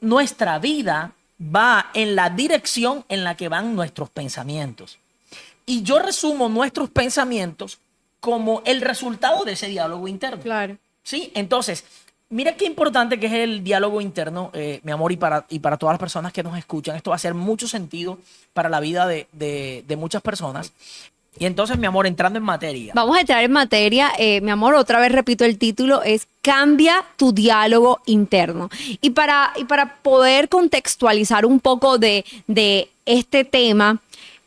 nuestra vida va en la dirección en la que van nuestros pensamientos. Y yo resumo nuestros pensamientos como el resultado de ese diálogo interno. Claro. ¿Sí? Entonces, mira qué importante que es el diálogo interno, mi amor, y para todas las personas que nos escuchan. Esto va a hacer mucho sentido para la vida de muchas personas. Y entonces, mi amor, entrando en materia. Vamos a entrar en materia, mi amor, otra vez repito el título, es Cambia tu diálogo interno. Y para poder contextualizar un poco de este tema,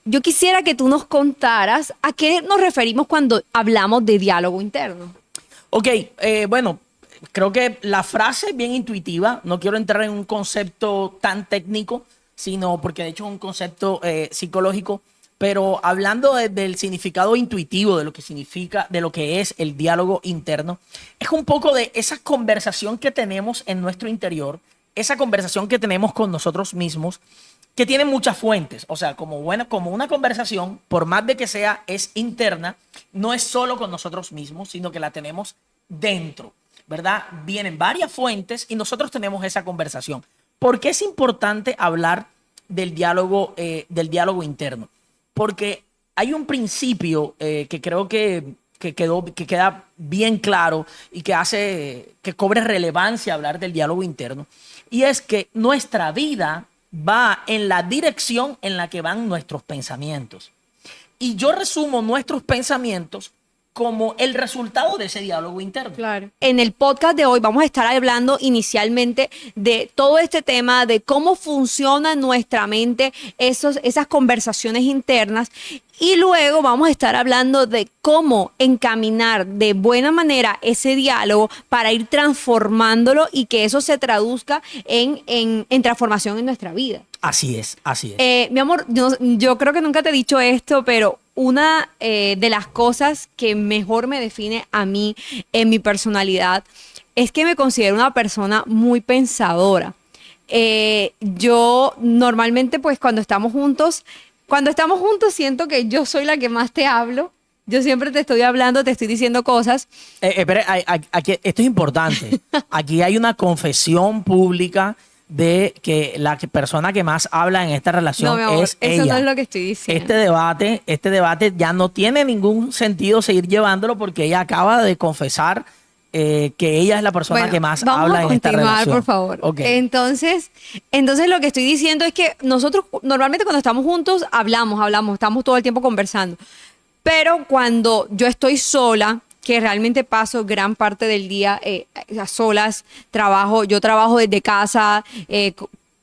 yo quisiera que tú nos contaras a qué nos referimos cuando hablamos de diálogo interno. Ok, bueno, creo que la frase es bien intuitiva. No quiero entrar en un concepto tan técnico, sino porque de hecho es un concepto psicológico. Pero hablando del significado intuitivo de lo que significa, de lo que es el diálogo interno, es un poco de esa conversación que tenemos en nuestro interior, esa conversación que tenemos con nosotros mismos, que tiene muchas fuentes. O sea, como una conversación, por más de que sea, es interna, no es solo con nosotros mismos, sino que la tenemos dentro, ¿verdad? Vienen varias fuentes y nosotros tenemos esa conversación. ¿Por qué es importante hablar del diálogo interno? Porque hay un principio que creo que queda bien claro y que hace que cobre relevancia hablar del diálogo interno, y es que nuestra vida va en la dirección en la que van nuestros pensamientos. Y yo resumo nuestros pensamientos como el resultado de ese diálogo interno. Claro. En el podcast de hoy vamos a estar hablando inicialmente de todo este tema, de cómo funciona nuestra mente, esas conversaciones internas. Y luego vamos a estar hablando de cómo encaminar de buena manera ese diálogo para ir transformándolo y que eso se traduzca en transformación en nuestra vida. Así es, así es. Mi amor, yo creo que nunca te he dicho esto, pero una de las cosas que mejor me define a mí en mi personalidad es que me considero una persona muy pensadora. Yo normalmente, pues cuando estamos juntos siento que yo soy la que más te hablo. Yo siempre te estoy hablando, te estoy diciendo cosas. Espera, aquí, esto es importante. Aquí hay una confesión pública de que la persona que más habla en esta relación No, mi amor, es ella. eso no es lo que estoy diciendo. Este debate ya no tiene ningún sentido seguir llevándolo porque ella acaba de confesar que ella es la persona que más habla en esta relación. Vamos a continuar, por favor. Okay. Entonces lo que estoy diciendo es que nosotros normalmente cuando estamos juntos hablamos, estamos todo el tiempo conversando. Pero cuando yo estoy sola, que realmente paso gran parte del día a solas, yo trabajo desde casa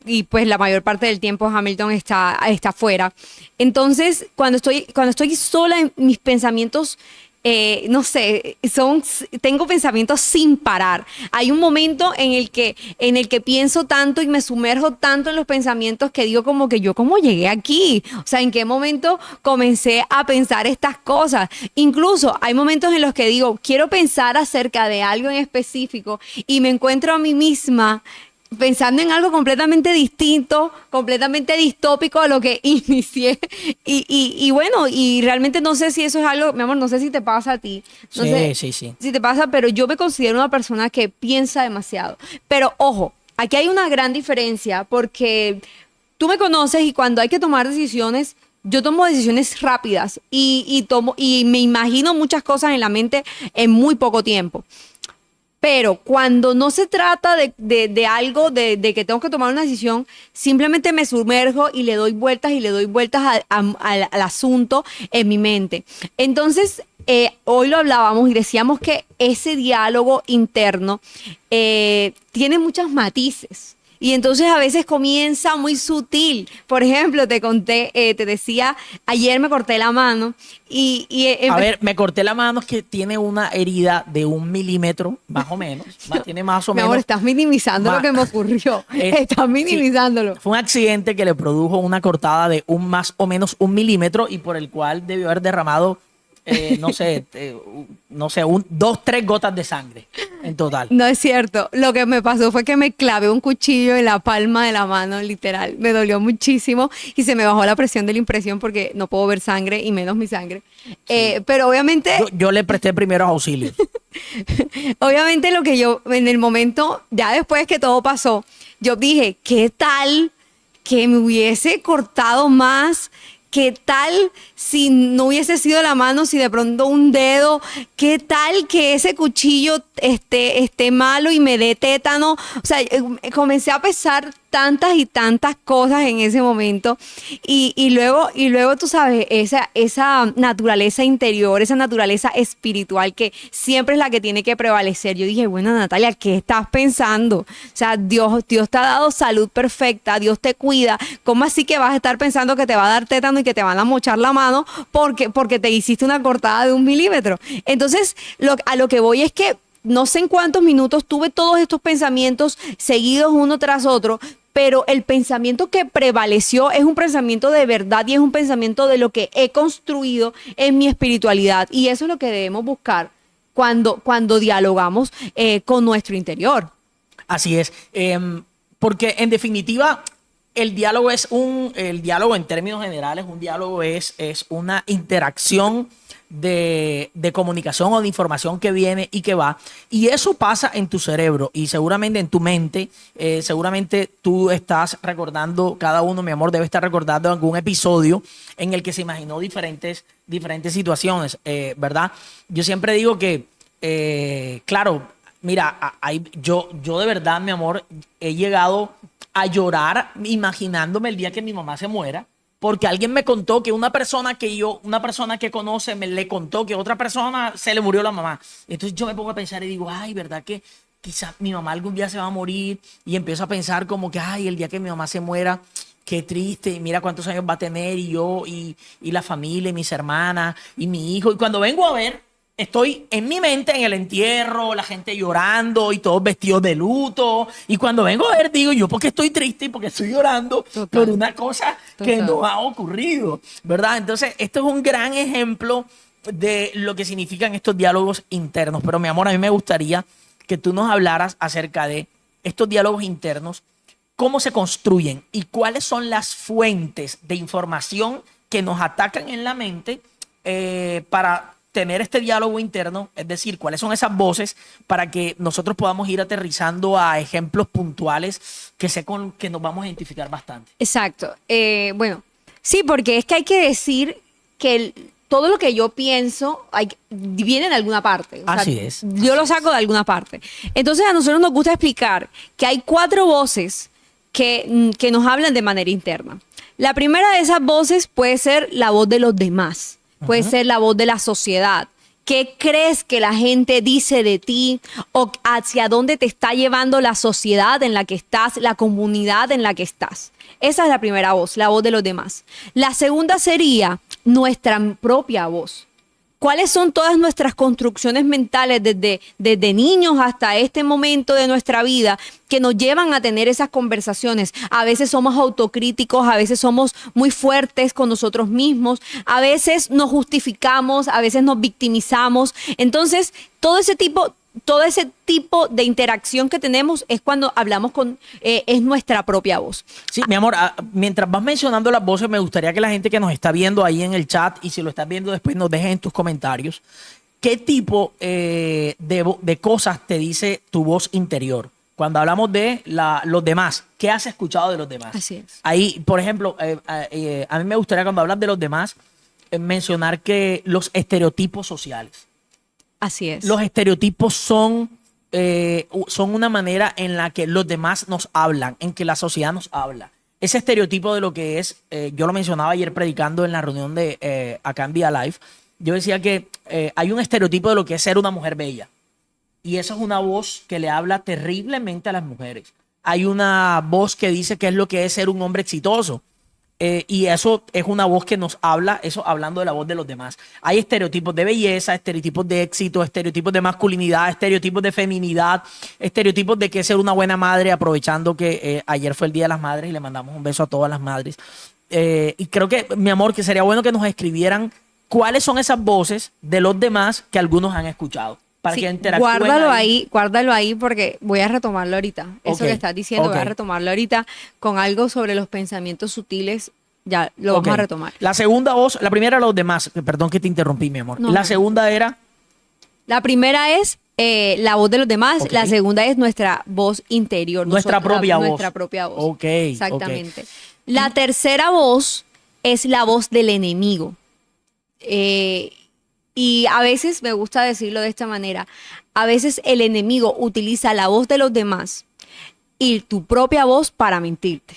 y pues la mayor parte del tiempo Hamilton está afuera. Entonces, cuando estoy sola, en mis pensamientos, no sé, tengo pensamientos sin parar. Hay un momento en el que pienso tanto y me sumerjo tanto en los pensamientos que digo como que yo cómo llegué aquí. O sea, ¿en qué momento comencé a pensar estas cosas? Incluso hay momentos en los que digo, quiero pensar acerca de algo en específico y me encuentro a mí misma pensando en algo completamente distinto, completamente distópico a lo que inicié. Y bueno, y realmente no sé si eso es algo, mi amor, no sé si te pasa a ti. No sé Sí. si te pasa, pero yo me considero una persona que piensa demasiado. Pero ojo, aquí hay una gran diferencia porque tú me conoces y cuando hay que tomar decisiones, yo tomo decisiones rápidas y me imagino muchas cosas en la mente en muy poco tiempo. Pero cuando no se trata de algo, de que tengo que tomar una decisión, simplemente me sumerjo y le doy vueltas al asunto en mi mente. Entonces, hoy lo hablábamos y decíamos que ese diálogo interno tiene muchos matices. Y entonces a veces comienza muy sutil. Por ejemplo, te decía, ayer me corté la mano a ver, me corté la mano, es que tiene una herida de 1 milímetro, más o menos. Tiene más o mi menos. amor, estás minimizando lo que me ocurrió. Estás minimizándolo. Sí, fue un accidente que le produjo una cortada de más o menos 1 milímetro y por el cual debió haber derramado, no sé, 2, 3 gotas de sangre en total. No es cierto. Lo que me pasó fue que me clavé un cuchillo en la palma de la mano, literal. Me dolió muchísimo y se me bajó la presión de la impresión porque no puedo ver sangre y menos mi sangre. Sí. Pero obviamente... Yo le presté primeros auxilios. Obviamente lo que yo, en el momento, ya después que todo pasó, yo dije, ¿qué tal que me hubiese cortado más? ¿Qué tal si no hubiese sido la mano, si de pronto un dedo? ¿Qué tal que ese cuchillo esté malo y me dé tétano? O sea, comencé a pensar tantas y tantas cosas en ese momento y luego tú sabes, esa naturaleza interior, esa naturaleza espiritual que siempre es la que tiene que prevalecer. Yo dije, bueno, Natalia, ¿qué estás pensando? O sea, Dios te ha dado salud perfecta, Dios te cuida. ¿Cómo así que vas a estar pensando que te va a dar tétano y que te van a mochar la mano porque te hiciste una cortada de 1 milímetro? Entonces, a lo que voy es que no sé en cuántos minutos tuve todos estos pensamientos seguidos uno tras otro, pero el pensamiento que prevaleció es un pensamiento de verdad y es un pensamiento de lo que he construido en mi espiritualidad. Y eso es lo que debemos buscar cuando dialogamos con nuestro interior. Así es. Porque en definitiva, el diálogo en términos generales, un diálogo es una interacción de comunicación o de información que viene y que va. Y eso pasa en tu cerebro y seguramente en tu mente. Seguramente tú estás recordando, cada uno, mi amor, debe estar recordando algún episodio en el que se imaginó diferentes situaciones, ¿verdad? Yo siempre digo que, claro, mira, yo de verdad, mi amor, he llegado a llorar imaginándome el día que mi mamá se muera, porque alguien me contó que una persona que conoce, le contó que otra persona se le murió la mamá. Entonces yo me pongo a pensar y digo, ay, ¿verdad que quizás mi mamá algún día se va a morir? Y empiezo a pensar como que, ay, el día que mi mamá se muera, qué triste, mira cuántos años va a tener, y yo, y la familia, y mis hermanas, y mi hijo. Y cuando vengo a ver, estoy en mi mente en el entierro, la gente llorando y todos vestidos de luto. Y cuando vengo a ver, digo yo, ¿por qué estoy triste y porque estoy llorando por una cosa que no ha ocurrido? ¿Verdad? Entonces, esto es un gran ejemplo de lo que significan estos diálogos internos. Pero, mi amor, a mí me gustaría que tú nos hablaras acerca de estos diálogos internos, cómo se construyen y cuáles son las fuentes de información que nos atacan en la mente para tener este diálogo interno, es decir, cuáles son esas voces para que nosotros podamos ir aterrizando a ejemplos puntuales que sé que nos vamos a identificar bastante. Exacto. Bueno, sí, porque es que hay que decir que todo lo que yo pienso viene de alguna parte. Así es. Yo lo saco de alguna parte. Entonces a nosotros nos gusta explicar que hay 4 voces que nos hablan de manera interna. La primera de esas voces puede ser la voz de los demás. Puede ser la voz de la sociedad. ¿Qué crees que la gente dice de ti? ¿O hacia dónde te está llevando la sociedad en la que estás, la comunidad en la que estás? Esa es la primera voz, la voz de los demás. La segunda sería nuestra propia voz. ¿Cuáles son todas nuestras construcciones mentales desde niños hasta este momento de nuestra vida que nos llevan a tener esas conversaciones? A veces somos autocríticos, a veces somos muy fuertes con nosotros mismos, a veces nos justificamos, a veces nos victimizamos. Entonces, todo ese tipo de interacción que tenemos es cuando hablamos es nuestra propia voz. Sí, mi amor, mientras vas mencionando las voces, me gustaría que la gente que nos está viendo ahí en el chat, y si lo estás viendo después, nos dejen en tus comentarios, ¿qué tipo de cosas te dice tu voz interior? Cuando hablamos de los demás, ¿qué has escuchado de los demás? Así es. Ahí, por ejemplo, a mí me gustaría, cuando hablas de los demás, mencionar que los estereotipos sociales. Así es. Los estereotipos son una manera en la que los demás nos hablan, en que la sociedad nos habla. Ese estereotipo de lo que es, yo lo mencionaba ayer predicando en la reunión de acá en Vía Live, yo decía que hay un estereotipo de lo que es ser una mujer bella. Y eso es una voz que le habla terriblemente a las mujeres. Hay una voz que dice que es lo que es ser un hombre exitoso. Y eso es una voz que nos habla, eso hablando de la voz de los demás. Hay estereotipos de belleza, estereotipos de éxito, estereotipos de masculinidad, estereotipos de feminidad, estereotipos de qué ser una buena madre, aprovechando que ayer fue el Día de las Madres y le mandamos un beso a todas las madres. Y creo que, mi amor, que sería bueno que nos escribieran cuáles son esas voces de los demás que algunos han escuchado. Para que interactúen. Guárdalo ahí porque voy a retomarlo ahorita. Eso que estás diciendo, voy a retomarlo ahorita con algo sobre los pensamientos sutiles. Ya lo vamos a retomar. La segunda voz, la primera los demás, perdón que te interrumpí, mi amor. No, la segunda era. La primera es la voz de los demás. Ok. La segunda es nuestra voz interior. Nuestra propia voz. Nuestra propia voz. Ok, Exactamente. La tercera voz es la voz del enemigo. Y a veces me gusta decirlo de esta manera. A veces el enemigo utiliza la voz de los demás y tu propia voz para mentirte.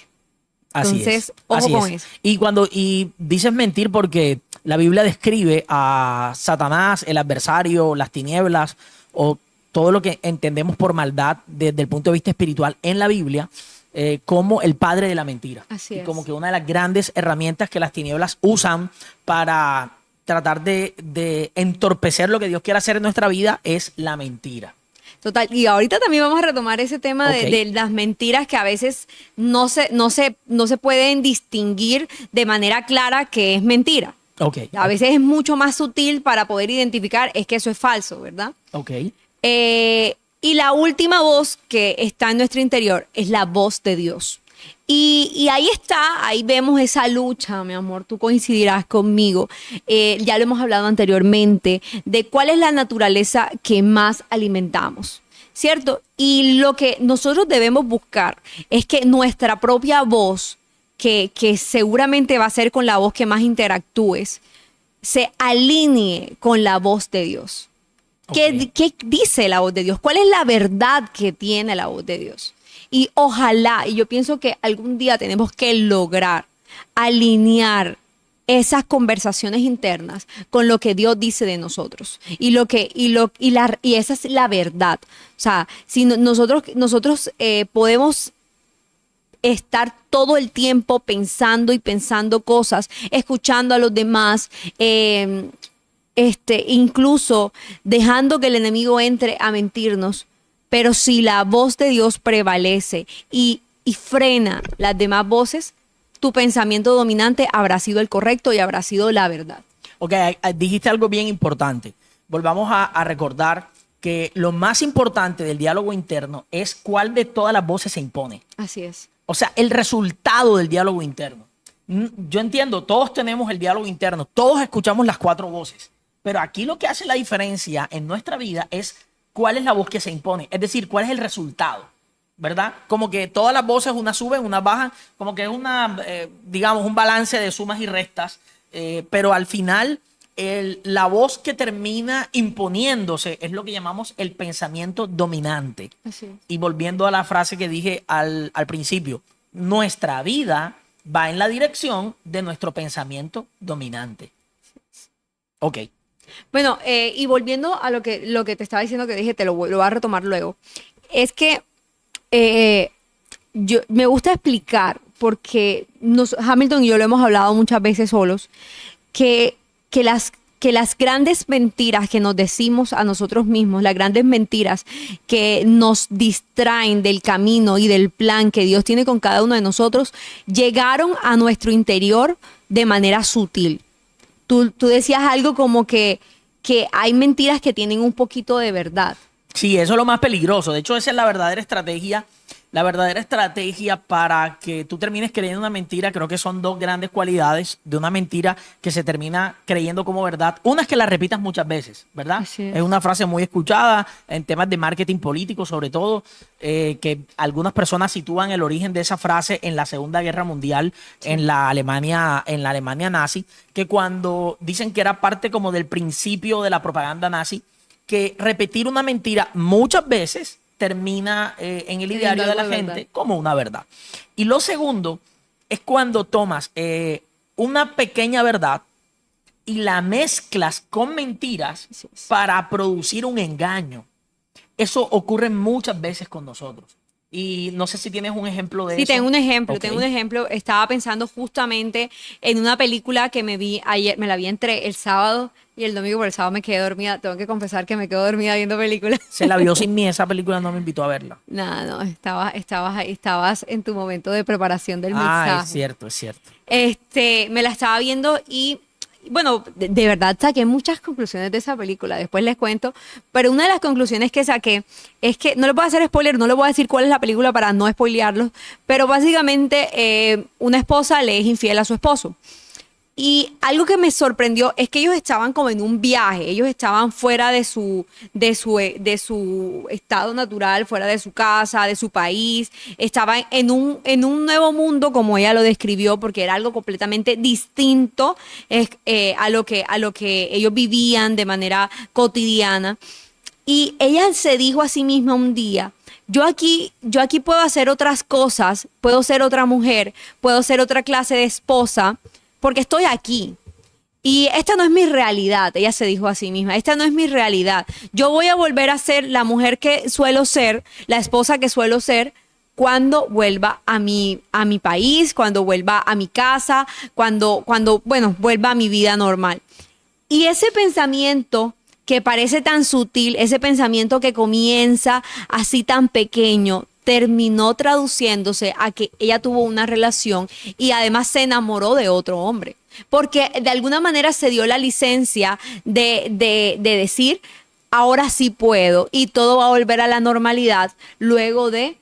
Así Entonces, es, ojo así con es. eso. Y dices mentir porque la Biblia describe a Satanás, el adversario, las tinieblas o todo lo que entendemos por maldad desde el punto de vista espiritual en la Biblia como el padre de la mentira. Así y es. como que una de las grandes herramientas que las tinieblas usan para tratar de entorpecer lo que Dios quiere hacer en nuestra vida es la mentira. Total. Y ahorita también vamos a retomar ese tema Ok. de las mentiras que a veces no se pueden distinguir de manera clara que es mentira. Ok. A veces es mucho más sutil para poder identificar es que eso es falso, ¿verdad? Ok. Y la última voz que está en nuestro interior es la voz de Dios. Y ahí está, ahí vemos esa lucha, mi amor, tú coincidirás conmigo. Ya lo hemos hablado anteriormente, de cuál es la naturaleza que más alimentamos, ¿cierto? Y lo que nosotros debemos buscar es que nuestra propia voz, que seguramente va a ser con la voz que más interactúes, se alinee con la voz de Dios. Ok. ¿Qué dice la voz de Dios? ¿Cuál es la verdad que tiene la voz de Dios? Y ojalá, y yo pienso que algún día tenemos que lograr alinear esas conversaciones internas con lo que Dios dice de nosotros y esa es la verdad. O sea, si nosotros podemos estar todo el tiempo pensando y pensando cosas, escuchando a los demás, incluso dejando que el enemigo entre a mentirnos. Pero si la voz de Dios prevalece y frena las demás voces, tu pensamiento dominante habrá sido el correcto y habrá sido la verdad. Ok, dijiste algo bien importante. Volvamos a recordar que lo más importante del diálogo interno es cuál de todas las voces se impone. Así es. O sea, el resultado del diálogo interno. Yo entiendo, todos tenemos el diálogo interno, todos escuchamos las cuatro voces, pero aquí lo que hace la diferencia en nuestra vida es cuál es la voz que se impone, es decir, cuál es el resultado, ¿verdad? Como que todas las voces, unas suben, unas bajan, como que es digamos, un balance de sumas y restas, pero al final la voz que termina imponiéndose es lo que llamamos el pensamiento dominante. Así es. Y volviendo a la frase que dije al principio, nuestra vida va en la dirección de nuestro pensamiento dominante. Ok. Bueno, y volviendo a lo que te estaba diciendo, que dije, lo voy a retomar luego, es que me gusta explicar, porque Hamilton y yo lo hemos hablado muchas veces solos, que las grandes mentiras que nos decimos a nosotros mismos, las grandes mentiras que nos distraen del camino y del plan que Dios tiene con cada uno de nosotros, llegaron a nuestro interior de manera sutil. Tú decías algo como que hay mentiras que tienen un poquito de verdad. Sí, eso es lo más peligroso. De hecho, esa es la verdadera estrategia. La verdadera estrategia para que tú termines creyendo una mentira, creo que son dos grandes cualidades de una mentira que se termina creyendo como verdad. Una es que la repitas muchas veces, ¿verdad? Así es. Es una frase muy escuchada en temas de marketing político, sobre todo, que algunas personas sitúan el origen de esa frase en la Segunda Guerra Mundial, sí, en la Alemania nazi, que cuando dicen que era parte como del principio de la propaganda nazi, que repetir una mentira muchas veces termina en el ideario de la gente como una verdad. Y lo segundo es cuando tomas una pequeña verdad y la mezclas con mentiras para producir un engaño. Eso ocurre muchas veces con nosotros. Y no sé si tienes un ejemplo de eso. Sí, tengo un ejemplo, Ok. tengo un ejemplo. Estaba pensando justamente en una película que me vi ayer, me la vi entre el sábado y el domingo, pero el sábado me quedé dormida. Tengo que confesar que me quedo dormida viendo películas. Se la vio sin mí, esa película no me invitó a verla. No, estabas ahí, estabas en tu momento de preparación del Ah, mensaje. es cierto, es cierto. Me la estaba viendo y, bueno, de verdad saqué muchas conclusiones de esa película, después les cuento, pero una de las conclusiones que saqué es que, no les voy a hacer spoiler, no les voy a decir cuál es la película para no spoilearlos, pero básicamente una esposa le es infiel a su esposo. Y algo que me sorprendió es que ellos estaban como en un viaje, ellos estaban fuera de su estado natural, fuera de su casa, de su país, estaban en un nuevo mundo, como ella lo describió, porque era algo completamente distinto a lo que ellos vivían de manera cotidiana. Y ella se dijo a sí misma un día, yo aquí puedo hacer otras cosas, puedo ser otra mujer, puedo ser otra clase de esposa, porque estoy aquí. Y esta no es mi realidad, ella se dijo a sí misma, esta no es mi realidad. Yo voy a volver a ser la mujer que suelo ser, la esposa que suelo ser, cuando vuelva a mi país, cuando vuelva a mi casa, bueno, vuelva a mi vida normal. Y ese pensamiento que parece tan sutil, ese pensamiento que comienza así tan pequeño, terminó traduciéndose a que ella tuvo una relación y además se enamoró de otro hombre. Porque de alguna manera se dio la licencia de decir, ahora sí puedo y todo va a volver a la normalidad luego de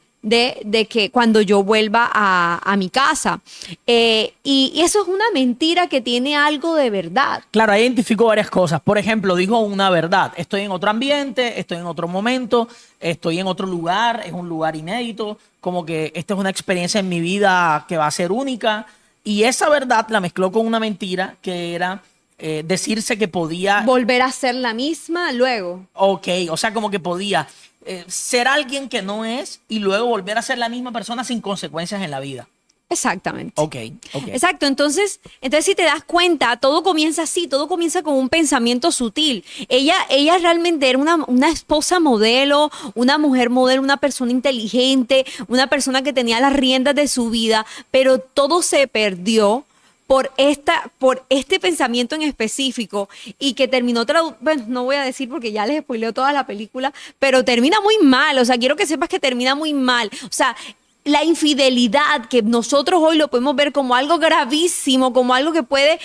que cuando yo vuelva a mi casa. Y eso es una mentira que tiene algo de verdad. Claro, ahí identifico varias cosas. Por ejemplo, dijo una verdad. Estoy en otro ambiente, estoy en otro momento, estoy en otro lugar, es un lugar inédito, como que esta es una experiencia en mi vida que va a ser única. Y esa verdad la mezcló con una mentira que era decirse que podía... Volver a ser la misma luego. Ok, o sea, como que podía ser alguien que no es y luego volver a ser la misma persona sin consecuencias en la vida. Exactamente. Ok, ok. Exacto. Entonces, si te das cuenta, todo comienza así, todo comienza con un pensamiento sutil. Ella realmente era una esposa modelo, una mujer modelo, una persona inteligente, una persona que tenía las riendas de su vida, pero todo se perdió por este pensamiento en específico y que terminó, bueno, no voy a decir porque ya les spoileo toda la película, pero termina muy mal, o sea, quiero que sepas que termina muy mal, o sea, la infidelidad, que nosotros hoy lo podemos ver como algo gravísimo, como algo que puede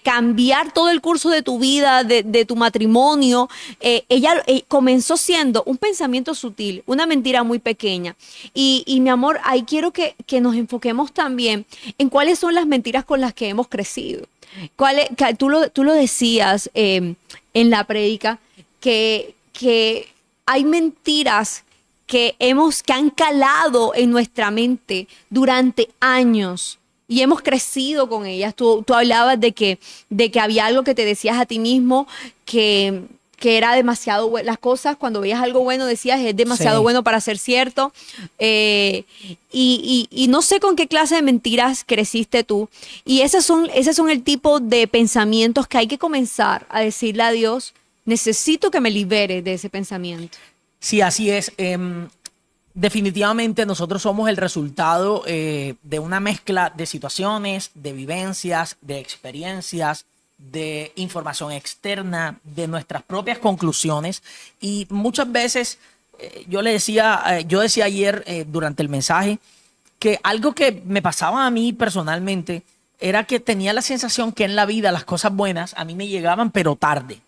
cambiar todo el curso de tu vida, de tu matrimonio. Ella comenzó siendo un pensamiento sutil, una mentira muy pequeña. Y mi amor, ahí quiero que nos enfoquemos también en cuáles son las mentiras con las que hemos crecido. Tú lo decías en la prédica, que hay mentiras que han calado en nuestra mente durante años y hemos crecido con ellas. Tú hablabas de que había algo que te decías a ti mismo que era demasiado bueno. Las cosas, cuando veías algo bueno, decías, es demasiado bueno para ser cierto. Y no sé con qué clase de mentiras creciste tú. Y ese son el tipo de pensamientos que hay que comenzar a decirle a Dios, necesito que me libere de ese pensamiento. Sí, así es. Definitivamente nosotros somos el resultado de una mezcla de situaciones, de vivencias, de experiencias, de información externa, de nuestras propias conclusiones. Y muchas veces yo decía ayer durante el mensaje que algo que me pasaba a mí personalmente era que tenía la sensación que en la vida las cosas buenas a mí me llegaban pero tarde.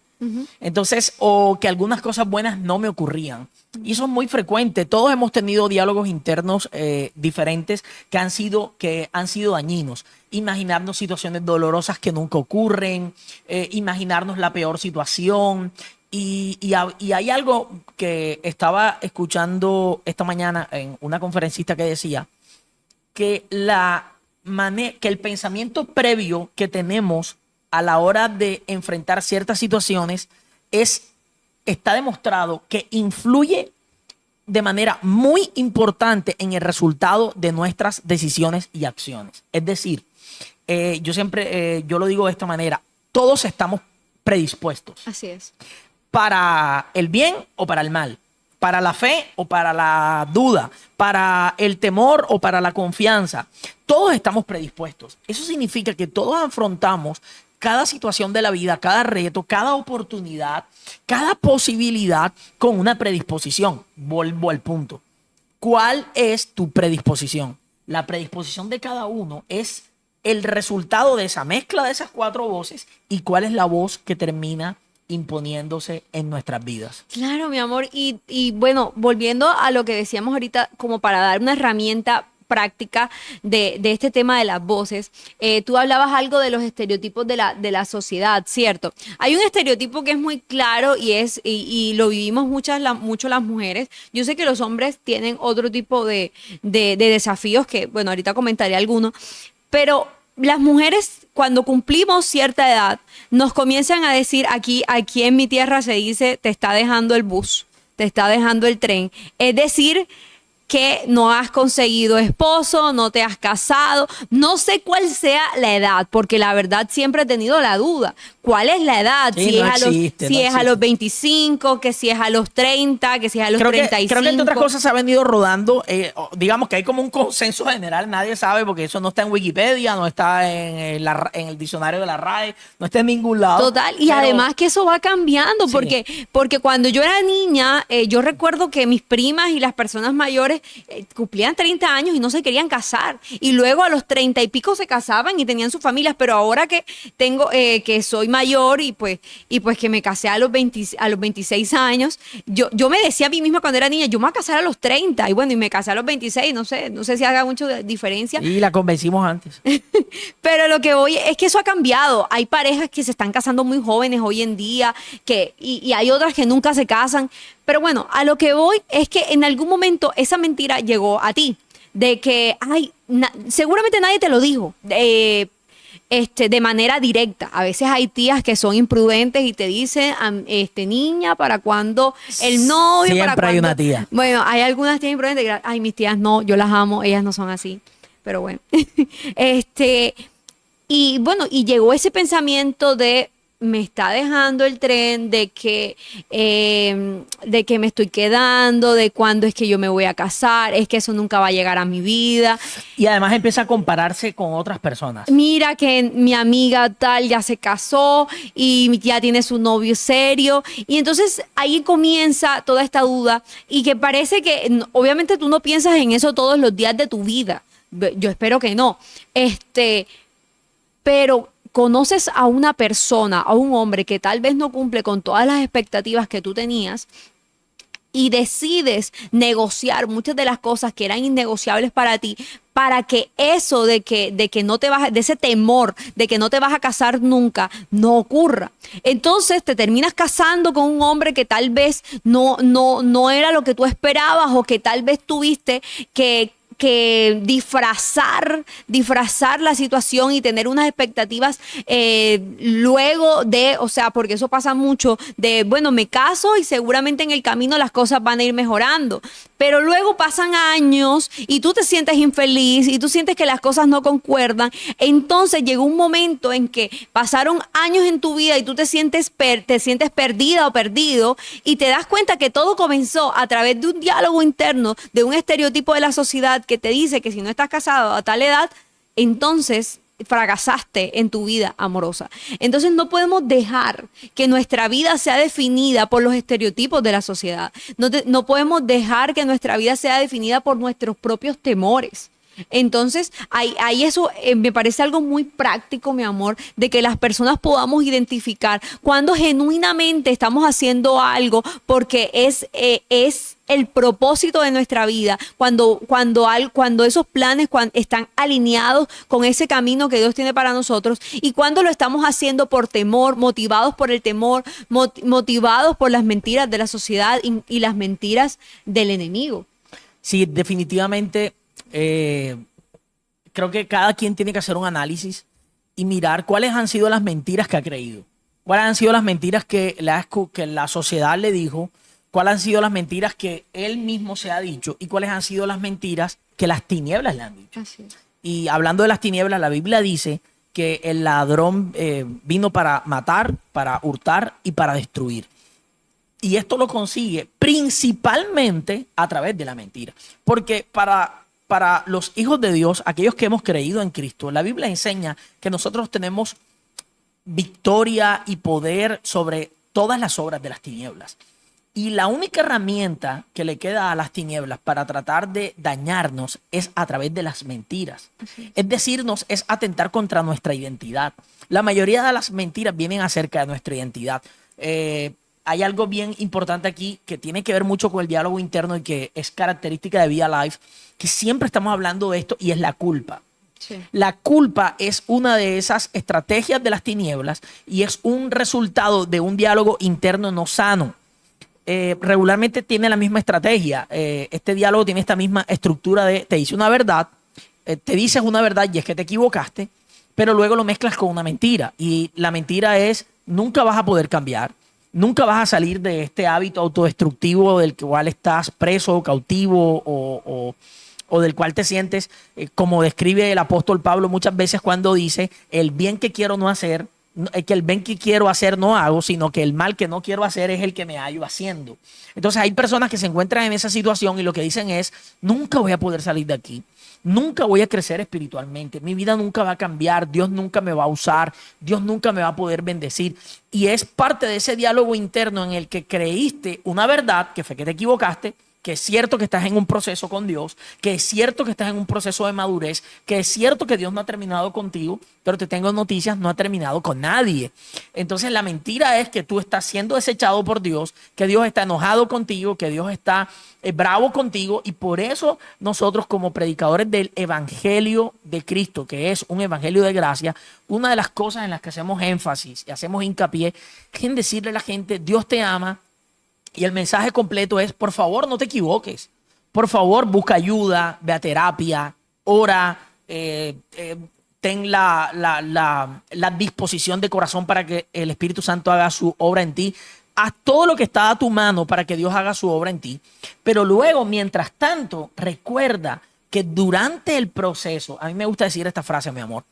Entonces, o que algunas cosas buenas no me ocurrían. Y eso es muy frecuente. Todos hemos tenido diálogos internos diferentes que han sido dañinos. Imaginarnos situaciones dolorosas que nunca ocurren, imaginarnos la peor situación. Y hay algo que estaba escuchando esta mañana en una conferencista que decía que que el pensamiento previo que tenemos a la hora de enfrentar ciertas situaciones está demostrado que influye de manera muy importante en el resultado de nuestras decisiones y acciones. Es decir, yo lo digo de esta manera, todos estamos predispuestos. Así es. Para el bien o para el mal, para la fe o para la duda, para el temor o para la confianza. Todos estamos predispuestos. Eso significa que todos afrontamos cada situación de la vida, cada reto, cada oportunidad, cada posibilidad con una predisposición. Vuelvo al punto. ¿Cuál es tu predisposición? La predisposición de cada uno es el resultado de esa mezcla de esas cuatro voces y cuál es la voz que termina imponiéndose en nuestras vidas. Claro, mi amor. Y bueno, volviendo a lo que decíamos ahorita, como para dar una herramienta práctica de este tema de las voces. Tú hablabas algo de los estereotipos de la sociedad, ¿cierto? Hay un estereotipo que es muy claro y lo vivimos mucho las mujeres. Yo sé que los hombres tienen otro tipo de desafíos que, bueno, ahorita comentaré algunos, pero las mujeres, cuando cumplimos cierta edad, nos comienzan a decir, aquí en mi tierra se dice, te está dejando el bus, te está dejando el tren. Es decir, que no has conseguido esposo, no te has casado, no sé cuál sea la edad, porque la verdad siempre he tenido la duda. ¿Cuál es la edad? Sí, Si no es a los, existe, si no es a existe. los 25, que si es a los 30, que si es a los Creo 35. que entre otras cosas se ha venido rodando, digamos que hay como un consenso general, nadie sabe porque eso no está en Wikipedia, no está en el diccionario de la RAE, no está en ningún lado. Total, y Pero además que eso va cambiando, Sí. porque cuando yo era niña, yo recuerdo que mis primas y las personas mayores cumplían 30 años y no se querían casar, y luego a los 30 y pico se casaban y tenían sus familias, pero ahora que tengo, que soy mayor y pues que me casé a los 26 años, yo me decía a mí misma cuando era niña, yo me voy a casar a los 30, y bueno, y me casé a los 26, no sé si haga mucho de diferencia. Y la convencimos antes. Pero lo que voy es que eso ha cambiado. Hay parejas que se están casando muy jóvenes hoy en día y hay otras que nunca se casan. Pero bueno, a lo que voy es que en algún momento esa mentira llegó a ti. De que, seguramente nadie te lo dijo. De manera directa. A veces hay tías que son imprudentes y te dicen, niña, ¿para cuándo el novio? Siempre ¿Para hay cuándo? una tía. Bueno, hay algunas tías imprudentes que, ay, mis tías no, yo las amo, ellas no son así. Pero bueno. Y bueno, y llegó ese pensamiento de me está dejando el tren, de que me estoy quedando, de cuándo es que yo me voy a casar, es que eso nunca va a llegar a mi vida. Y además empieza a compararse con otras personas. Mira que mi amiga tal ya se casó y ya tiene su novio serio. Y entonces ahí comienza toda esta duda y que parece que obviamente tú no piensas en eso todos los días de tu vida. Yo espero que no. Pero conoces a una persona, a un hombre que tal vez no cumple con todas las expectativas que tú tenías y decides negociar muchas de las cosas que eran innegociables para ti, para que eso de que no te vas, de ese temor de que no te vas a casar nunca, no ocurra. Entonces te terminas casando con un hombre que tal vez no era lo que tú esperabas o que tal vez tuviste que disfrazar la situación y tener unas expectativas luego o sea, porque eso pasa mucho, bueno, me caso y seguramente en el camino las cosas van a ir mejorando, pero luego pasan años y tú te sientes infeliz y tú sientes que las cosas no concuerdan, entonces llegó un momento en que pasaron años en tu vida y tú te sientes perdida o perdido y te das cuenta que todo comenzó a través de un diálogo interno, de un estereotipo de la sociedad que te dice que si no estás casado a tal edad, entonces fracasaste en tu vida amorosa. Entonces no podemos dejar que nuestra vida sea definida por los estereotipos de la sociedad. No podemos dejar que nuestra vida sea definida por nuestros propios temores. Entonces, ahí eso me parece algo muy práctico, mi amor, de que las personas podamos identificar cuando genuinamente estamos haciendo algo porque es el propósito de nuestra vida, cuando esos planes están alineados con ese camino que Dios tiene para nosotros y cuando lo estamos haciendo por temor, motivados por el temor, motivados por las mentiras de la sociedad y las mentiras del enemigo. Sí, definitivamente. Creo que cada quien tiene que hacer un análisis y mirar cuáles han sido las mentiras que ha creído, cuáles han sido las mentiras que la sociedad le dijo, cuáles han sido las mentiras que él mismo se ha dicho y cuáles han sido las mentiras que las tinieblas le han dicho. Así es. Y hablando de las tinieblas, la Biblia dice que el ladrón vino para matar, para hurtar y para destruir. Y esto lo consigue principalmente a través de la mentira. Porque para los hijos de Dios, aquellos que hemos creído en Cristo, la Biblia enseña que nosotros tenemos victoria y poder sobre todas las obras de las tinieblas. Y la única herramienta que le queda a las tinieblas para tratar de dañarnos es a través de las mentiras. Es decirnos, es atentar contra nuestra identidad. La mayoría de las mentiras vienen acerca de nuestra identidad. hay algo bien importante aquí que tiene que ver mucho con el diálogo interno y que es característica de Vida Life, que siempre estamos hablando de esto y es la culpa. Sí. La culpa es una de esas estrategias de las tinieblas y es un resultado de un diálogo interno no sano. Regularmente tiene la misma estrategia. Este diálogo tiene esta misma estructura de te dice una verdad, te dices una verdad y es que te equivocaste, pero luego lo mezclas con una mentira. Y la mentira es nunca vas a poder cambiar, nunca vas a salir de este hábito autodestructivo del cual estás preso, cautivo o del cual te sientes, como describe el apóstol Pablo muchas veces cuando dice, el bien que quiero no hacer, que el bien que quiero hacer no hago, sino que el mal que no quiero hacer es el que me hallo haciendo. Entonces hay personas que se encuentran en esa situación y lo que dicen es, nunca voy a poder salir de aquí. Nunca voy a crecer espiritualmente, mi vida nunca va a cambiar, Dios nunca me va a usar, Dios nunca me va a poder bendecir. Y es parte de ese diálogo interno en el que creíste una verdad, que fue que te equivocaste, que es cierto que estás en un proceso con Dios, que es cierto que estás en un proceso de madurez, que es cierto que Dios no ha terminado contigo, pero te tengo noticias, no ha terminado con nadie. Entonces la mentira es que tú estás siendo desechado por Dios, que Dios está enojado contigo, que Dios está bravo contigo y por eso nosotros como predicadores del Evangelio de Cristo, que es un Evangelio de gracia, una de las cosas en las que hacemos énfasis y hacemos hincapié es en decirle a la gente, Dios te ama. Y el mensaje completo es, por favor, no te equivoques. Por favor, busca ayuda, ve a terapia, ora, ten la disposición de corazón para que el Espíritu Santo haga su obra en ti. Haz todo lo que está a tu mano para que Dios haga su obra en ti. Pero luego, mientras tanto, recuerda que durante el proceso, a mí me gusta decir esta frase, mi amor,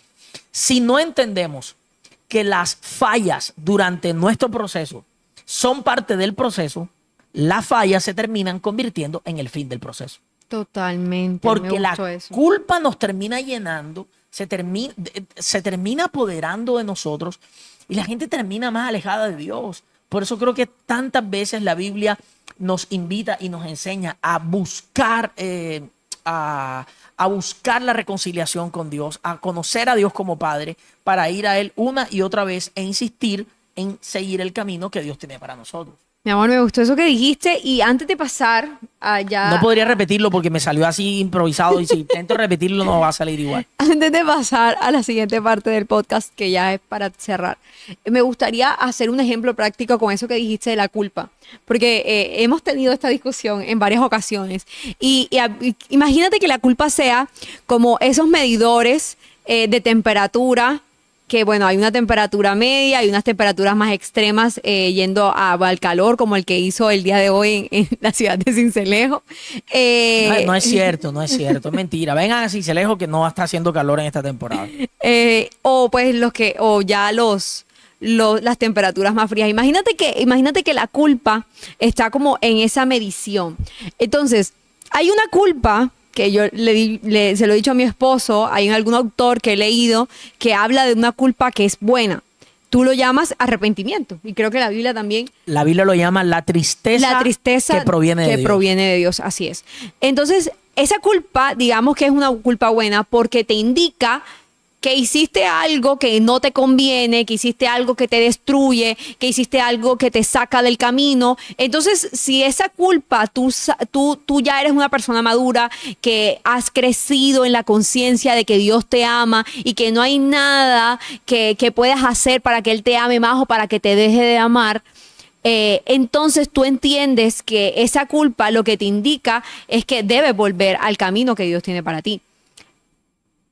si no entendemos que las fallas durante nuestro proceso son parte del proceso, las fallas se terminan convirtiendo en el fin del proceso. Totalmente. Porque la eso. culpa nos termina llenando, se termina apoderando de nosotros y la gente termina más alejada de Dios. Por eso creo que tantas veces la Biblia nos invita y nos enseña a buscar, a buscar la reconciliación con Dios, a conocer a Dios como Padre, para ir a Él una y otra vez e insistir en seguir el camino que Dios tiene para nosotros. Mi amor, me gustó eso que dijiste y antes de pasar allá... No podría repetirlo porque me salió así improvisado y si intento repetirlo no va a salir igual. Antes de pasar a la siguiente parte del podcast, que ya es para cerrar, me gustaría hacer un ejemplo práctico con eso que dijiste de la culpa, porque hemos tenido esta discusión en varias ocasiones y imagínate que la culpa sea como esos medidores de temperatura, que bueno, hay una temperatura media, hay unas temperaturas más extremas yendo al calor, como el que hizo el día de hoy en la ciudad de Sincelejo. No es cierto, no es cierto, es mentira. Vengan a Sincelejo que no está haciendo calor en esta temporada. O pues las temperaturas más frías. Imagínate que la culpa está como en esa medición. Entonces, hay una culpa que yo se lo he dicho a mi esposo, hay algún autor que he leído que habla de una culpa que es buena. Tú lo llamas arrepentimiento y creo que la Biblia también. La Biblia lo llama la tristeza que proviene de Dios. Proviene de Dios, así es. Entonces, esa culpa, digamos que es una culpa buena porque te indica que hiciste algo que no te conviene, que hiciste algo que te destruye, que hiciste algo que te saca del camino. Entonces, si esa culpa, tú ya eres una persona madura, que has crecido en la conciencia de que Dios te ama y que no hay nada que puedas hacer para que Él te ame más o para que te deje de amar, entonces tú entiendes que esa culpa lo que te indica es que debes volver al camino que Dios tiene para ti.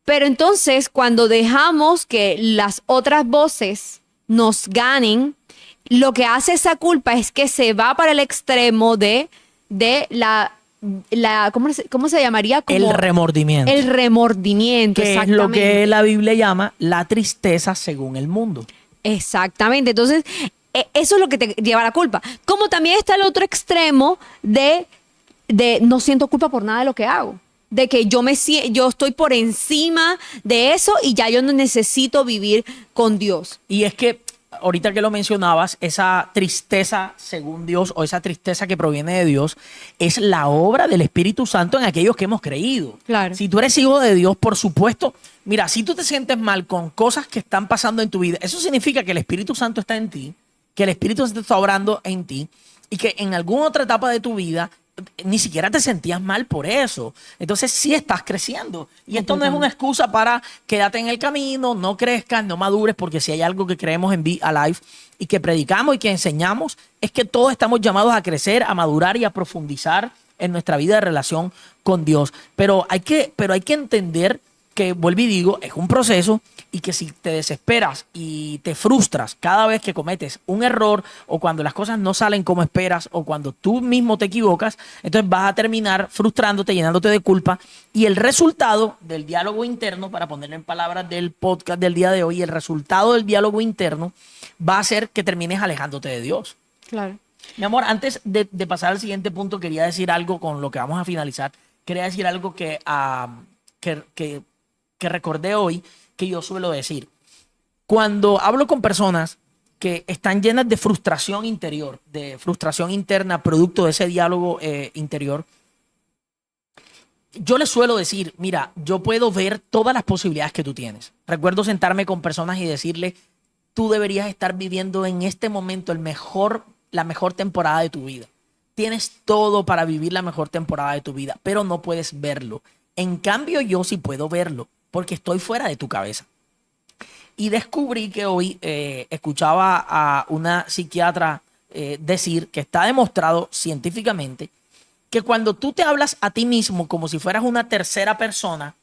Pero entonces, cuando dejamos que las otras voces nos ganen, lo que hace esa culpa es que se va para el extremo de ¿cómo se llamaría? Como el remordimiento. El remordimiento, que es lo que la Biblia llama la tristeza según el mundo. Exactamente. Entonces, eso es lo que te lleva a la culpa. Como también está el otro extremo de no siento culpa por nada de lo que hago. De que yo estoy por encima de eso y ya yo no necesito vivir con Dios. Y es que ahorita que lo mencionabas, esa tristeza según Dios o esa tristeza que proviene de Dios es la obra del Espíritu Santo en aquellos que hemos creído. Claro. Si tú eres hijo de Dios, por supuesto, mira, si tú te sientes mal con cosas que están pasando en tu vida, eso significa que el Espíritu Santo está en ti que el Espíritu Santo está obrando en ti y que en alguna otra etapa de tu vida ni siquiera te sentías mal por eso. Entonces sí estás creciendo. Y esto no es una excusa para quedarte en el camino, no crezcas, no madures, porque si hay algo que creemos en Be Alive y que predicamos y que enseñamos, es que todos estamos llamados a crecer, a madurar y a profundizar en nuestra vida de relación con Dios. Pero hay que entender que, vuelvo y digo, es un proceso y que si te desesperas y te frustras cada vez que cometes un error o cuando las cosas no salen como esperas o cuando tú mismo te equivocas, entonces vas a terminar frustrándote, llenándote de culpa y el resultado del diálogo interno, para ponerlo en palabras del podcast del día de hoy, el resultado del diálogo interno va a ser que termines alejándote de Dios. Claro. Mi amor, antes de pasar al siguiente punto, quería decir algo con lo que vamos a finalizar. Quería decir algo que recordé hoy, que yo suelo decir. Cuando hablo con personas que están llenas de frustración interior, de frustración interna, producto de ese diálogo interior, yo les suelo decir, mira, yo puedo ver todas las posibilidades que tú tienes. Recuerdo sentarme con personas y decirle, tú deberías estar viviendo en este momento la mejor temporada de tu vida. Tienes todo para vivir la mejor temporada de tu vida, pero no puedes verlo. En cambio, yo sí puedo verlo, porque estoy fuera de tu cabeza. Y descubrí que hoy escuchaba a una psiquiatra decir que está demostrado científicamente que cuando tú te hablas a ti mismo como si fueras una tercera persona,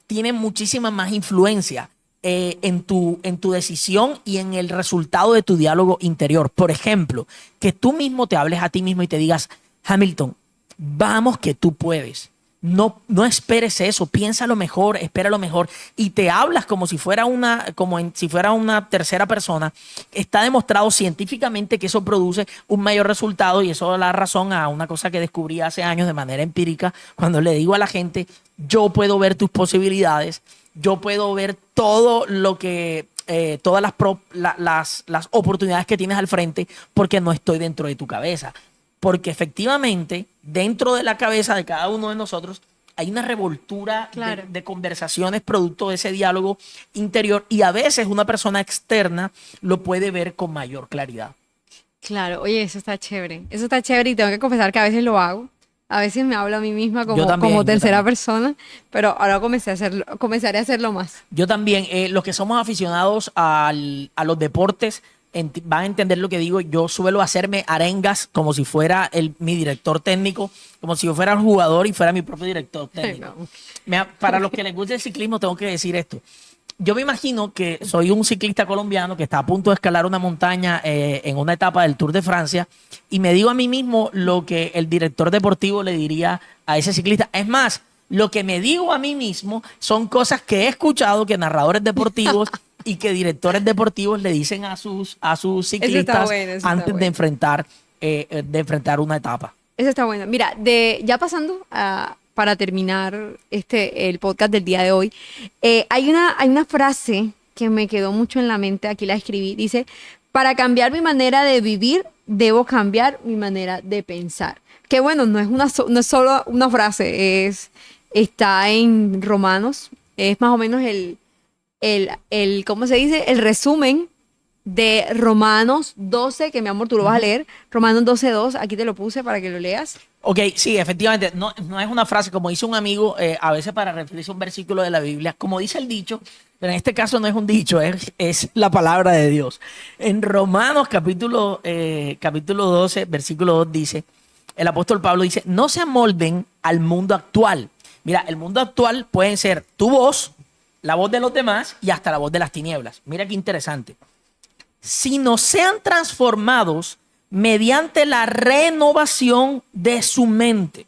tiene muchísima más influencia en tu decisión y en el resultado de tu diálogo interior. Por ejemplo, que tú mismo te hables a ti mismo y te digas, Hamilton, vamos que tú puedes. No esperes eso, piensa lo mejor, espera lo mejor y te hablas como si fuera si fuera una tercera persona. Está demostrado científicamente que eso produce un mayor resultado y eso da la razón a una cosa que descubrí hace años de manera empírica cuando le digo a la gente, yo puedo ver tus posibilidades, yo puedo ver todo lo que todas las oportunidades que tienes al frente porque no estoy dentro de tu cabeza. Porque efectivamente, dentro de la cabeza de cada uno de nosotros hay una revoltura Claro. de conversaciones producto de ese diálogo interior y a veces una persona externa lo puede ver con mayor claridad. Claro, oye, eso está chévere. Eso está chévere y tengo que confesar que a veces lo hago. A veces me hablo a mí misma Yo también, como yo tercera también. persona, pero ahora comenzaré a hacerlo más. Yo también, los que somos aficionados a los deportes van a entender lo que digo. Yo suelo hacerme arengas como si fuera mi director técnico, como si yo fuera un jugador y fuera mi propio director técnico. No. Para los que les gusta el ciclismo, tengo que decir esto. Yo me imagino que soy un ciclista colombiano que está a punto de escalar una montaña en una etapa del Tour de Francia y me digo a mí mismo lo que el director deportivo le diría a ese ciclista. Es más, lo que me digo a mí mismo son cosas que he escuchado que narradores deportivos y que directores deportivos le dicen a sus ciclistas bueno, eso está antes bueno. de enfrentar una etapa. Eso está bueno. Mira, ya pasando para terminar el podcast del día de hoy, hay una frase que me quedó mucho en la mente, aquí la escribí, dice, para cambiar mi manera de vivir, debo cambiar mi manera de pensar. Que bueno, no es solo una frase, está en Romanos, es más o menos ¿cómo se dice? El resumen de Romanos 12, que mi amor, tú lo vas a leer. Romanos 12:2, aquí te lo puse para que lo leas. Ok, sí, efectivamente, no es una frase, como dice un amigo, a veces para referirse a un versículo de la Biblia, como dice el dicho, pero en este caso no es un dicho, es la palabra de Dios. En Romanos capítulo 12, versículo 2 dice, el apóstol Pablo dice, no se amolden al mundo actual. Mira, el mundo actual puede ser tu voz, la voz de los demás y hasta la voz de las tinieblas. Mira qué interesante. Sino sean transformados mediante la renovación de su mente.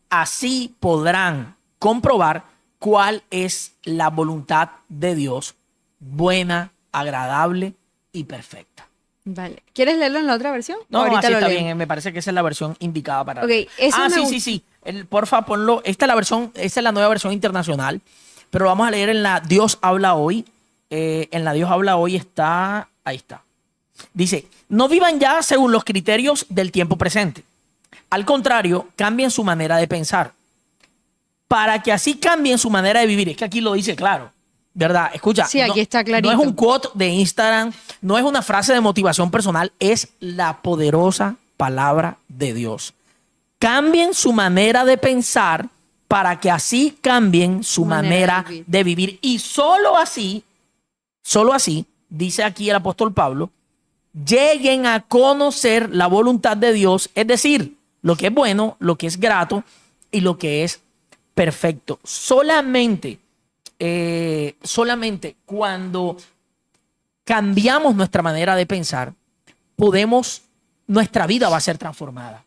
Así podrán comprobar cuál es la voluntad de Dios, buena, agradable y perfecta. Vale. ¿Quieres leerlo en la otra versión? No, Ahorita así lo está leo. bien, me parece que esa es la versión indicada para. Ok, eso me sí, gusta. sí, sí. Porfa, ponlo. Esta es la nueva versión internacional, pero vamos a leer en la Dios habla hoy. En la Dios habla hoy está, ahí está. Dice, no vivan ya según los criterios del tiempo presente. Al contrario, cambien su manera de pensar. Para que así cambien su manera de vivir. Es que aquí lo dice claro. ¿Verdad? Escucha, Sí, aquí está clarito. no es un quote de Instagram, no es una frase de motivación personal, es la poderosa palabra de Dios. Cambien su manera de pensar para que así cambien su manera de vivir. Y solo así, dice aquí el apóstol Pablo, lleguen a conocer la voluntad de Dios, es decir, lo que es bueno, lo que es grato y lo que es perfecto. Solamente cuando cambiamos nuestra manera de pensar, nuestra vida va a ser transformada.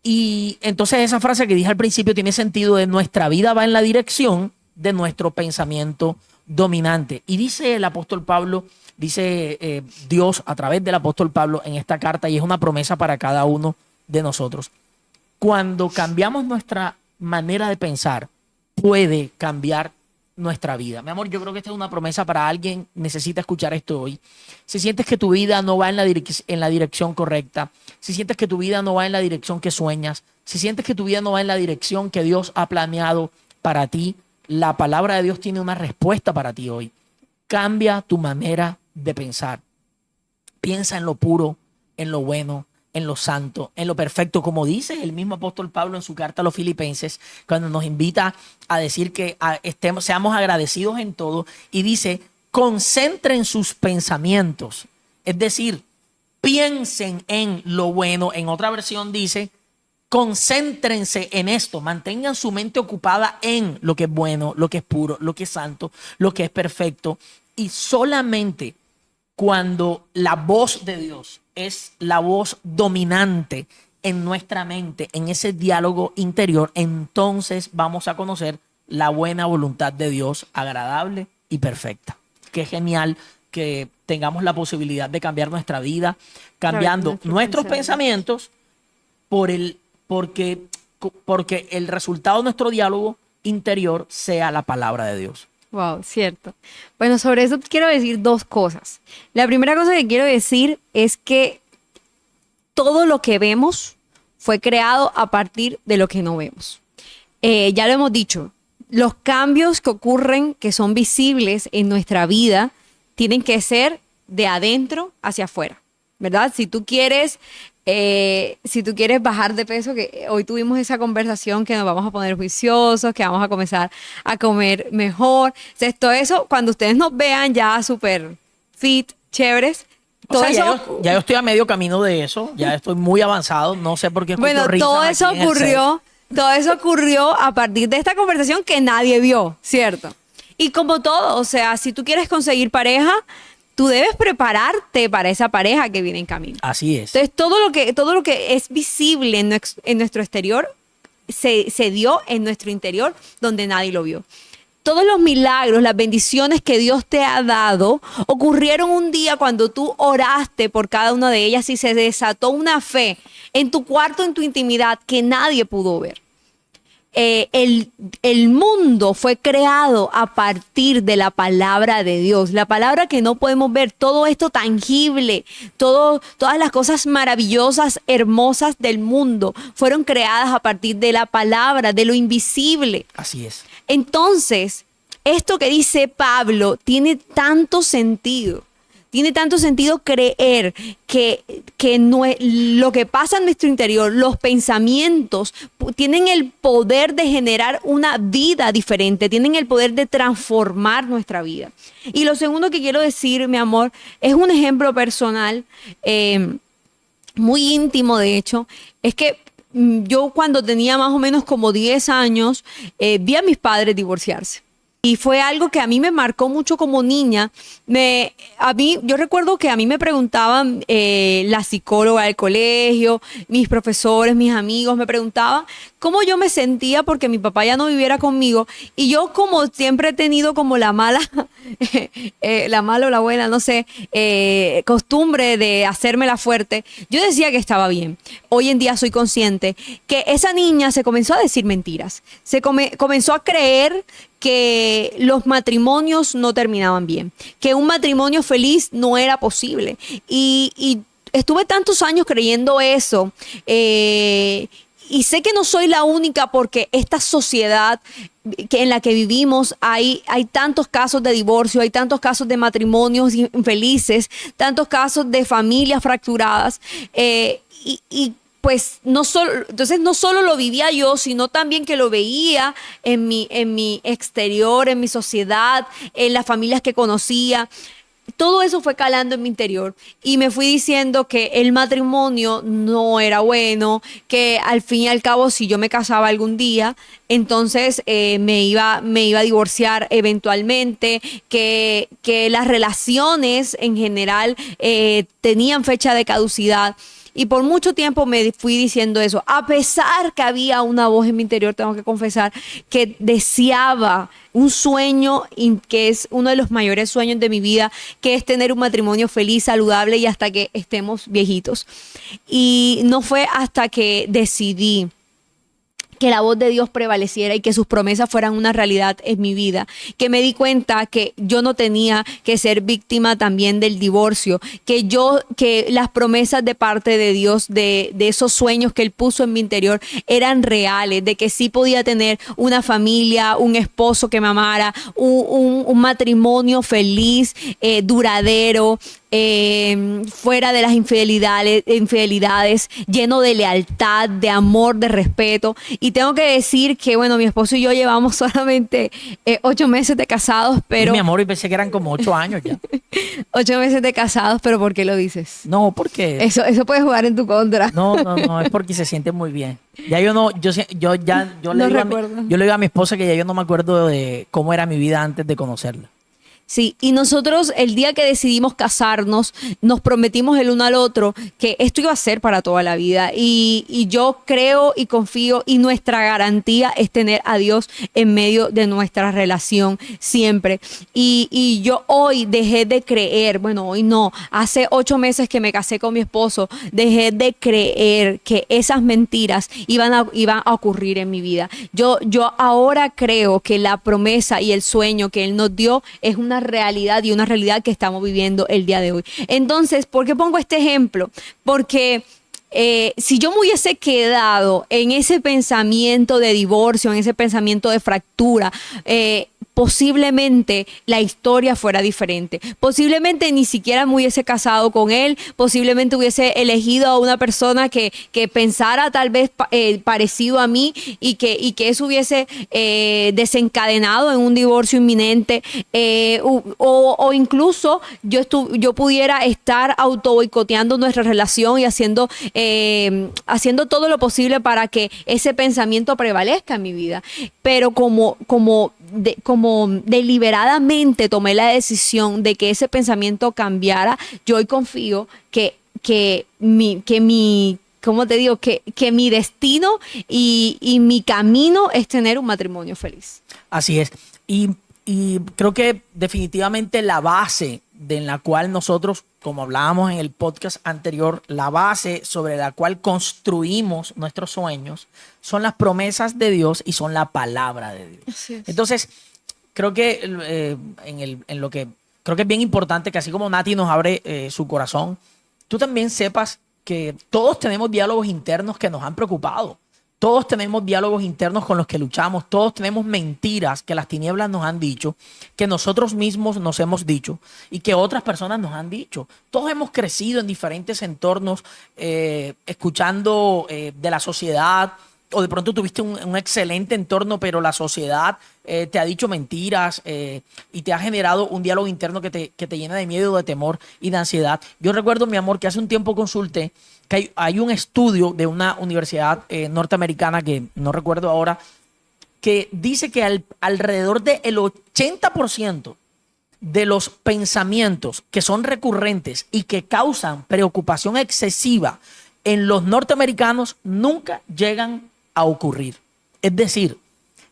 Y entonces esa frase que dije al principio tiene sentido de nuestra vida va en la dirección de nuestro pensamiento dominante. Y dice el apóstol Pablo, dice Dios a través del apóstol Pablo en esta carta, y es una promesa para cada uno de nosotros. Cuando cambiamos nuestra manera de pensar, puede cambiar nuestra vida. Mi amor, yo creo que esta es una promesa para alguien, necesita escuchar esto hoy. Si sientes que tu vida no va en la dirección correcta, si sientes que tu vida no va en la dirección que sueñas, si sientes que tu vida no va en la dirección que Dios ha planeado para ti, la palabra de Dios tiene una respuesta para ti hoy. Cambia tu manera de pensar. Piensa en lo puro, en lo bueno, en lo santo, en lo perfecto, como dice el mismo apóstol Pablo en su carta a los Filipenses, cuando nos invita a decir que seamos agradecidos en todo, y dice, concentren sus pensamientos, es decir, piensen en lo bueno. En otra versión dice, concéntrense en esto, mantengan su mente ocupada en lo que es bueno, lo que es puro, lo que es santo, lo que es perfecto, y solamente cuando la voz de Dios es la voz dominante en nuestra mente, en ese diálogo interior, entonces vamos a conocer la buena voluntad de Dios, agradable y perfecta. Qué genial que tengamos la posibilidad de cambiar nuestra vida, cambiando nuestros pensamientos porque el resultado de nuestro diálogo interior sea la palabra de Dios. Wow, cierto. Bueno, sobre eso quiero decir dos cosas. La primera cosa que quiero decir es que todo lo que vemos fue creado a partir de lo que no vemos. Ya lo hemos dicho, los cambios que ocurren, que son visibles en nuestra vida, tienen que ser de adentro hacia afuera, ¿verdad? Si tú quieres bajar de peso, que hoy tuvimos esa conversación que nos vamos a poner juiciosos, que vamos a comenzar a comer mejor. Todo eso, cuando ustedes nos vean ya súper fit, chéveres. Todo eso, ya yo estoy a medio camino de eso, ya estoy muy avanzado, no sé por qué escucho bueno, risas todo eso ocurrió a partir de esta conversación que nadie vio, ¿cierto? Y como todo, o sea, si tú quieres conseguir pareja, tú debes prepararte para esa pareja que viene en camino. Así es. Entonces, todo lo que es visible en nuestro exterior se dio en nuestro interior, donde nadie lo vio. Todos los milagros, las bendiciones que Dios te ha dado, ocurrieron un día cuando tú oraste por cada una de ellas y se desató una fe en tu cuarto, en tu intimidad, que nadie pudo ver. El mundo fue creado a partir de la palabra de Dios, la palabra que no podemos ver, todo esto tangible, todas las cosas maravillosas, hermosas del mundo fueron creadas a partir de la palabra, de lo invisible. Así es. Entonces, esto que dice Pablo tiene tanto sentido. Tiene tanto sentido creer que lo que pasa en nuestro interior, los pensamientos, tienen el poder de generar una vida diferente, tienen el poder de transformar nuestra vida. Y lo segundo que quiero decir, mi amor, es un ejemplo personal, muy íntimo de hecho, es que yo cuando tenía más o menos como 10 años, vi a mis padres divorciarse. Y fue algo que a mí me marcó mucho como niña. Yo recuerdo que a mí me preguntaban la psicóloga del colegio, mis profesores, mis amigos, me preguntaban cómo yo me sentía porque mi papá ya no viviera conmigo. Y yo, como siempre he tenido como la mala o la buena, no sé, costumbre de hacerme la fuerte, yo decía que estaba bien. Hoy en día soy consciente que esa niña se comenzó a decir mentiras. Comenzó a creer que los matrimonios no terminaban bien, que un matrimonio feliz no era posible. Y estuve tantos años creyendo eso, y sé que no soy la única porque esta sociedad en la que vivimos hay tantos casos de divorcio, hay tantos casos de matrimonios infelices, tantos casos de familias fracturadas, pues entonces no solo lo vivía yo, sino también que lo veía en mi exterior, en mi sociedad, en las familias que conocía. Todo eso fue calando en mi interior y me fui diciendo que el matrimonio no era bueno, que al fin y al cabo si yo me casaba algún día, entonces me iba a divorciar eventualmente, que las relaciones en general tenían fecha de caducidad. Y por mucho tiempo me fui diciendo eso, a pesar que había una voz en mi interior, tengo que confesar, que deseaba un sueño que es uno de los mayores sueños de mi vida, que es tener un matrimonio feliz, saludable y hasta que estemos viejitos. Y no fue hasta que decidí que la voz de Dios prevaleciera y que sus promesas fueran una realidad en mi vida, que me di cuenta que yo no tenía que ser víctima también del divorcio, que las promesas de parte de Dios, de esos sueños que Él puso en mi interior, eran reales, de que sí podía tener una familia, un esposo que me amara, un matrimonio feliz, duradero, fuera de las infidelidades, lleno de lealtad, de amor, de respeto. Y tengo que decir que, bueno, mi esposo y yo llevamos solamente 8 meses de casados, pero... Mi amor, y pensé que eran como 8 años ya. 8 meses de casados, pero ¿por qué lo dices? No, porque... Eso puede jugar en tu contra. No, es porque se siente muy bien. Ya yo no, yo No recuerdo. yo le digo a mi esposa que ya yo no me acuerdo de cómo era mi vida antes de conocerla. Sí, y nosotros el día que decidimos casarnos, nos prometimos el uno al otro que esto iba a ser para toda la vida. Y yo creo y confío y nuestra garantía es tener a Dios en medio de nuestra relación siempre. Y yo hoy dejé de creer, bueno, hoy no, hace 8 meses que me casé con mi esposo, dejé de creer que esas mentiras iban a ocurrir en mi vida. Yo ahora creo que la promesa y el sueño que Él nos dio es una realidad y una realidad que estamos viviendo el día de hoy. Entonces, ¿por qué pongo este ejemplo? Porque si yo me hubiese quedado en ese pensamiento de divorcio, en ese pensamiento de fractura, posiblemente la historia fuera diferente. Posiblemente ni siquiera me hubiese casado con él, posiblemente hubiese elegido a una persona que pensara tal vez parecido a mí y que eso hubiese desencadenado en un divorcio inminente, o incluso yo pudiera estar auto boicoteando nuestra relación y haciendo todo lo posible para que ese pensamiento prevalezca en mi vida. Pero como deliberadamente tomé la decisión de que ese pensamiento cambiara, yo hoy confío que ¿cómo te digo? Que mi destino y mi camino es tener un matrimonio feliz. Así es. Y creo que definitivamente la base en la cual nosotros, como hablábamos en el podcast anterior, la base sobre la cual construimos nuestros sueños son las promesas de Dios y son la palabra de Dios. Así es. Entonces, creo que creo que es bien importante que así como Nati nos abre su corazón, tú también sepas que todos tenemos diálogos internos que nos han preocupado. Todos tenemos diálogos internos con los que luchamos. Todos tenemos mentiras que las tinieblas nos han dicho, que nosotros mismos nos hemos dicho y que otras personas nos han dicho. Todos hemos crecido en diferentes entornos, escuchando de la sociedad, o de pronto tuviste un excelente entorno, pero la sociedad te ha dicho mentiras y te ha generado un diálogo interno que te llena de miedo, de temor y de ansiedad. Yo recuerdo, mi amor, que hace un tiempo consulté que hay un estudio de una universidad norteamericana, que no recuerdo ahora, que dice que alrededor del 80% de los pensamientos que son recurrentes y que causan preocupación excesiva en los norteamericanos nunca llegan a ocurrir. Es decir,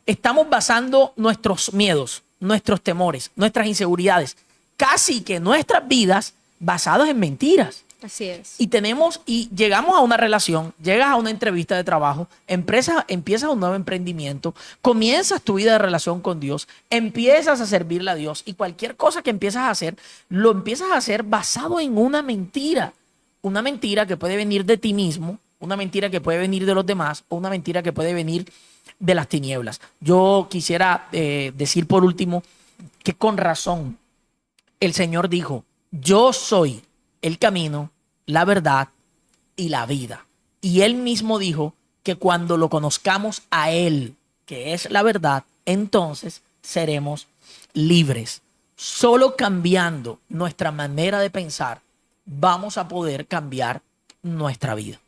estamos basando nuestros miedos, nuestros temores, nuestras inseguridades, casi que nuestras vidas basadas en mentiras. Así es. Y llegamos a una relación, llegas a una entrevista de trabajo, empiezas un nuevo emprendimiento, comienzas tu vida de relación con Dios, empiezas a servirle a Dios y cualquier cosa que empiezas a hacer, lo empiezas a hacer basado en una mentira que puede venir de ti mismo una mentira que puede venir de los demás o una mentira que puede venir de las tinieblas. Yo quisiera decir por último que con razón el Señor dijo, yo soy el camino, la verdad y la vida. Y Él mismo dijo que cuando lo conozcamos a Él, que es la verdad, entonces seremos libres. Solo cambiando nuestra manera de pensar vamos a poder cambiar nuestra vida.